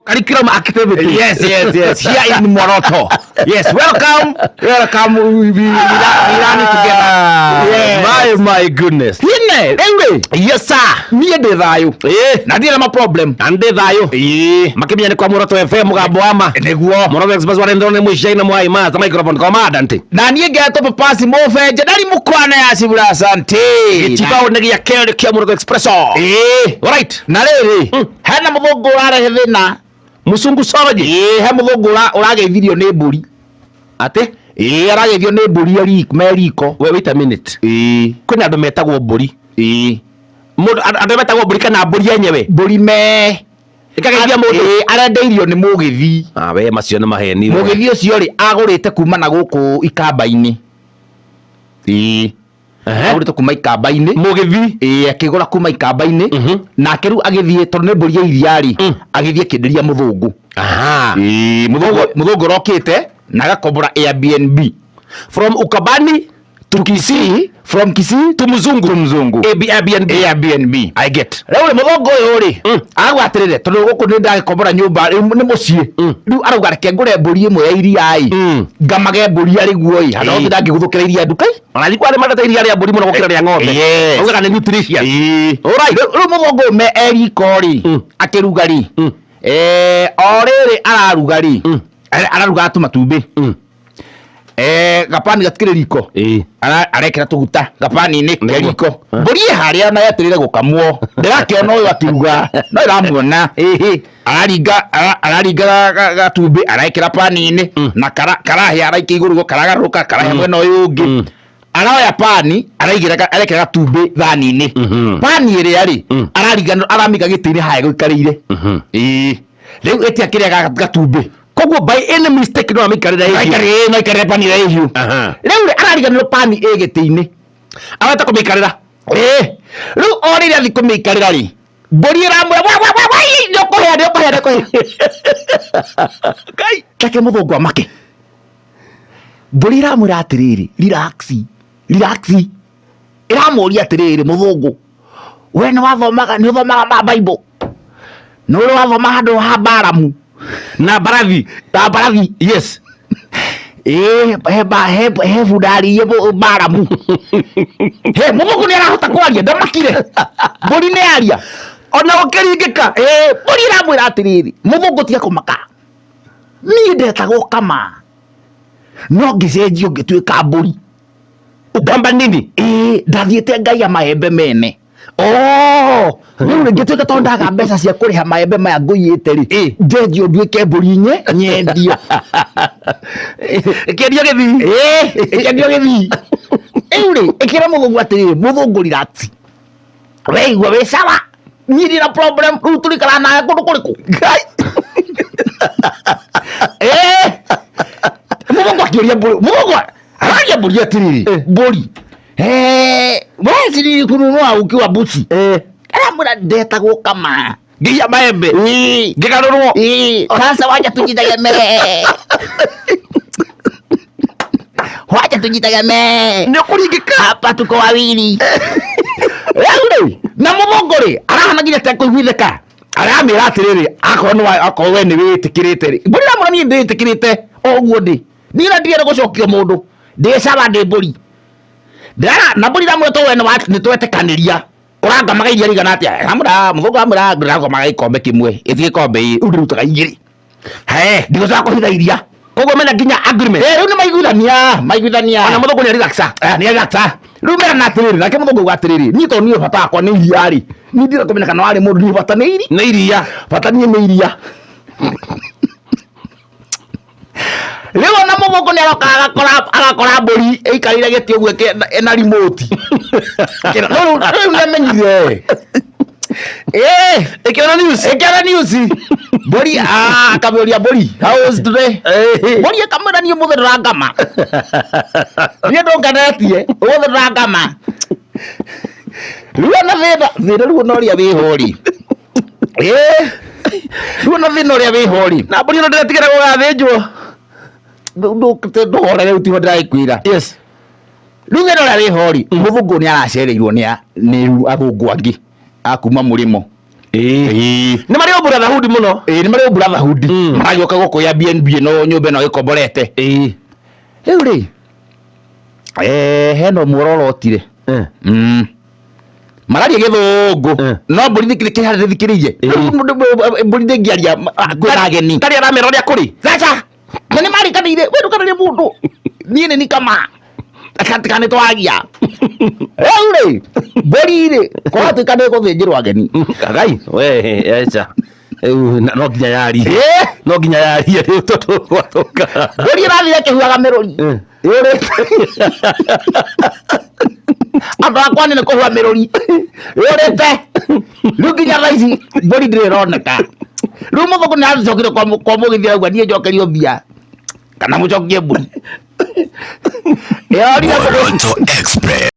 curriculum activity. Yes. Here in Moroto. Yes, welcome. We learning together. Yes. My goodness. Hine, ewe. Yes sir. Mie de thayo. Na ndira ma problem. Ande thayo. Makimenya ni kwa Moroto FM mugambo ama. Neguo. Moroto Express wale ndone mwishaina mwai ma za microphone commandant. Na niye gato papasi mofeje ndari mukwana ya sibura asante. Gitibao negi ya kero kia Moroto Express. Alright. Na riri. Hena muthungu urarehe thina. Musungu soje. He muthungu urageithirio ni mburi. Ate? Arageithio ni mburi meriko. Wait a minute. Kuna andu metagwo mburi. Andu metagwo mburi kana mburi yenyewe. Mburi me. Ikageithia mundu. Arendeirio ni mugithi. We macio ni maheni. Mugithi ucio ri agurite kuma na guku ikamba-ini. Agurite kuma ikamba-ini. Mugithi. Akigura kuma ikamba-ini. Na akiru agithie tondu ni mburi ya iria ri. Agithie kinderia muthungu. Muthungu rokite na gakombora Airbnb. From Ukambani to Kisii. From Kisii to Muzungu. Airbnb. I get. Rewe muthungu uyu ri. Agwatirire tondu guku ni ndagikombora nyumba ni mucie. Riu arauga reke ngure mburi imwe ya iria i. Ngamage mburi ari guoi. Hano ndangiguthukira iria ndukai. Ona thikwa ari mandata iria ria mburi muno gukira ria ng'ombe. Auga ni nutrition. Alright. Riu muthungu me eriko ri. Akiruga ri. O riri araruga ri. Araruga atu matumbi. Gapani gatikire riko. Arekera tuguta gapani ni keriko. Mburi haria na yatirire gukamwo. Ndirakiona uyu akiruga. No iramuona. Araringa gatumbi arekera pani ni na karahi araiki iguru go karagaruka karahi mwena uyu ungi. Aroya pani arekera gatumbi thani ni. Pani iri ari araringa aramika gitini hae guikarire. Riu etia kiria gatumbi. Koguo by any mistake no amikarira hiyo. No ikarira pani ra hiyo. Riu arariganirwo pani gitini. Arata kumikarira. Riu orire athi kumikarira ri. Mburi iramwe ndokohe. Kai take muthungu amake. Mburi iramwira atiriri, relax. Iramuria atiriri muthungu. We ni wathomaga ma Bible. No wathoma handu ha Baramu. Na Barathi. Yes. He budari yebo Baramu. Muthungu ni arahota kwaria ndamakire. Mburi ni aria. Ona ukiringika. Mburi iramwira atiriri. Muthungu tiga kumaka. Ni ndetagwo Kama. No ngicenjio ngituika mburi. Ukamba nini? Ndathiite ngai ya maembe mene. Riu ngituika tondu ndaga mbeca cia kuriha maembe maya nguiyite ri. Njenjio nduike mburi nyendio. Ikendio githi. Ikendio githi. Uri ikira muthungu atiriri muthungu relax. We igua we sawa. Nyiri na problem riu turikara nawe kundu kuriku. Ngai. Muthungu akiuria mburi. Muthungu araria mburi atiriri. Mburi. Wezi ni kununua ukiwa busi. Aramwira ndetagwo Kama. Ngiya maembe. Ngigarurwo. Sasa wacha tujitegemee. Wacha tujitegemee. Ni kuringika. Hapa tuko wawili. Wewe na muthungu ri arahanagira ta kuiguitheka. Aramira atiriri akorwo we ni witikirite ri. Mburi ramura ni nditikirite oguo ndi. Nira ndiere gucokio mundu. Ndicaba ndi mburi. Na mburi ramwe to we ni twetekaniria. Urangamaga iria rigana atia. Ramura muthungu ramura ngiragomaga ikombe kimwe. Ithi ikombe urutaga igiri. Ndigoca kuhitha iria. Koguo mena nginya agreement. Riu ni maiguithania. Ona muthungu ni relaxa. Ni relaxa. Riu mera na atiriri nake muthungu atiriri. Ni to ni bata akwa ni iria ri. Ni ndira kumenya kana wari mundu ni bata ni iri. Ni iria. Bata ni iria. Riu na muthungu ni agakora mburi ikarire giti uguo ena remote. Riu namenyire. Ikiona news. Mburi akamuria mburi. How was today? Mburi akamwira ni muthira ngama. Ni ndonganetie muthira ngama. Riu na thina riu no ria wihori. Riu na thina ria wihori. Na mburi no ndiratigera gugathinjwo. Nduhore riu tiho ndiraikuira. Yes. Riu thina ria wihori. Muthungu ni aracereirwo ni athungu angi akuma murimo. nĩ marĩ o brotherhood mũno nĩ marĩ o brotherhood maragĩũka gũkũ ya BNB no nyũmba ĩno ĩkomborete rĩu rĩ hena muororotire mararia gĩthũngũ no mbũri kĩharĩ thikĩrĩirie mbũri ndĩngĩaria kwĩna ageni tarĩ aramera ũrĩa kũrĩ Sasa na nĩ marĩkanĩire we ndũkanĩrie mũndũ niĩ nĩ nikama akatikane twagia rĩu rĩ mbũri rĩ kwatuĩka nĩ gũthĩnjĩrwo ageni Ngai we eca no nginya yarie no nginya yarie rĩu tondũ gwatũka mbũri ĩrathire kĩhuaga mĩrũri yũrĩte andũ akwa nĩ kũhua mĩrũri yũrĩte rĩu nginya thaa ici mbũri ndĩrĩ ĩroneka rĩu mũthũngũ nĩ aracokire kwa mũgĩthia ũguo niĩ njokerio mbia kana mũcokie mbũri Moroto Express.